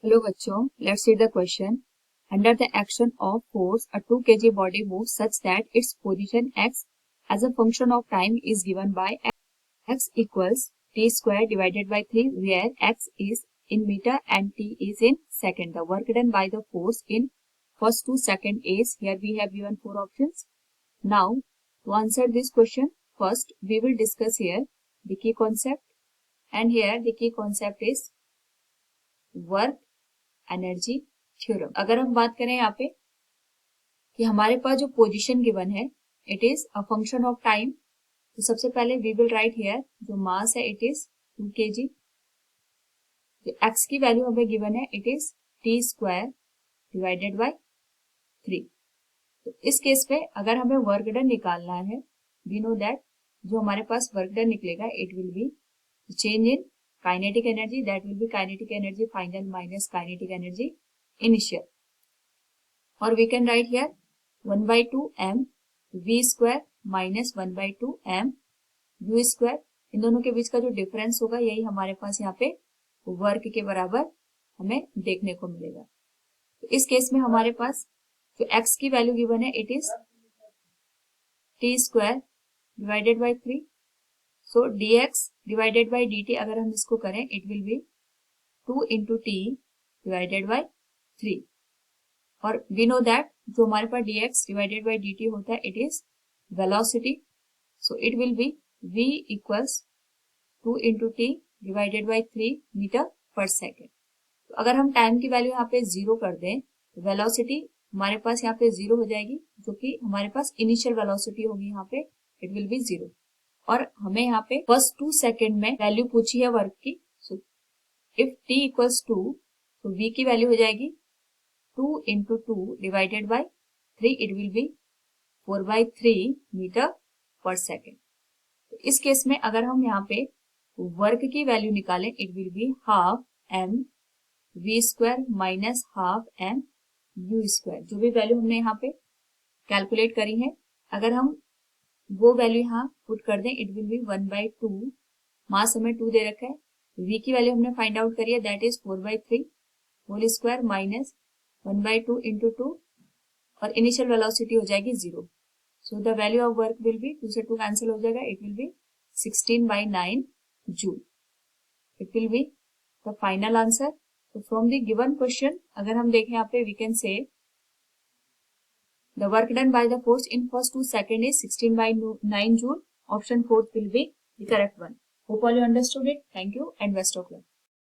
Hello बच्चों, let's see the question. Under the action of force, a 2 kg body moves such that its position x as a function of time is given by x equals t square divided by 3, where x is in meter and t is in second. The work done by the force in first 2 seconds is, here we have given 4 options. Now, to answer this question, first we will discuss here the key concept, and here the key concept is work energy theorem. अगर हम बात करें यहाँ पे कि हमारे पास जो position given है it is a function of time, तो सबसे पहले वी विल राइट हियर जो मास है इट इज 2 kg. जो एक्स की वैल्यू हमें गिवन है it is T square divided by 3. तो इस केस पे अगर हमें वर्क डन निकालना है, वी नो दैट जो हमारे पास वर्क डन निकलेगा it will B change in kinetic energy, that will be kinetic energy final minus kinetic energy initial, or we can write here 1 by 2 m v square minus 1 by 2 m u square. इन दोनों के बीच का जो difference होगा यही हमारे पास यहाँ पे work के बराबर हमें देखने को मिलेगा. तो इस केस में हमारे पास जो x की वैल्यू गिवन है it is t square divided by 3. So dx divided by dt अगर हम इसको करें it will be 2 into t divided by 3. और वी नो दैट जो हमारे पास dx डिवाइडेड बाय dt होता है it is velocity. So it will be v equals 2 into t divided by 3 metre per second. तो अगर हम टाइम की वैल्यू यहाँ पे 0 कर दें तो वेलोसिटी हमारे पास यहाँ पे 0 हो जाएगी, जो कि हमारे पास इनिशियल वेलोसिटी होगी यहाँ पे इट विल बी 0. और हमें यहाँ पे फर्स्ट 2 सेकेंड में वैल्यू पूछी है वर्क की. सो इफ t इक्वल्स 2 तो v की वैल्यू हो जाएगी 2 into 2 divided by 3, it will be 4 by 3 metre per second. तो इस केस में अगर हम यहाँ पे वर्क की वैल्यू निकालें it will be half m v square minus half m u square. जो भी वैल्यू हमने यहाँ पे कैलकुलेट करी है अगर हम वो वैल्यू यहाँ पुट कर दें इट विल बी 1 by 2. मास हमें 2 दे रखा है, v की वैल्यू हमने फाइंड आउट करी है that is 4 by 3 whole square minus 1 by 2 into 2 और इनिशियल वेलोसिटी हो जाएगी 0. So the value of work will be 2 से 2 कैंसिल हो जाएगा, it will be 16 by 9 joule. It will be the final answer. तो from the given question अगर हम देखें यहाँ पे we can say the work done by the force in first 2 seconds is 16 by 9 joule. Option 4 will be the correct one. Hope all you understood it. Thank you and best of luck.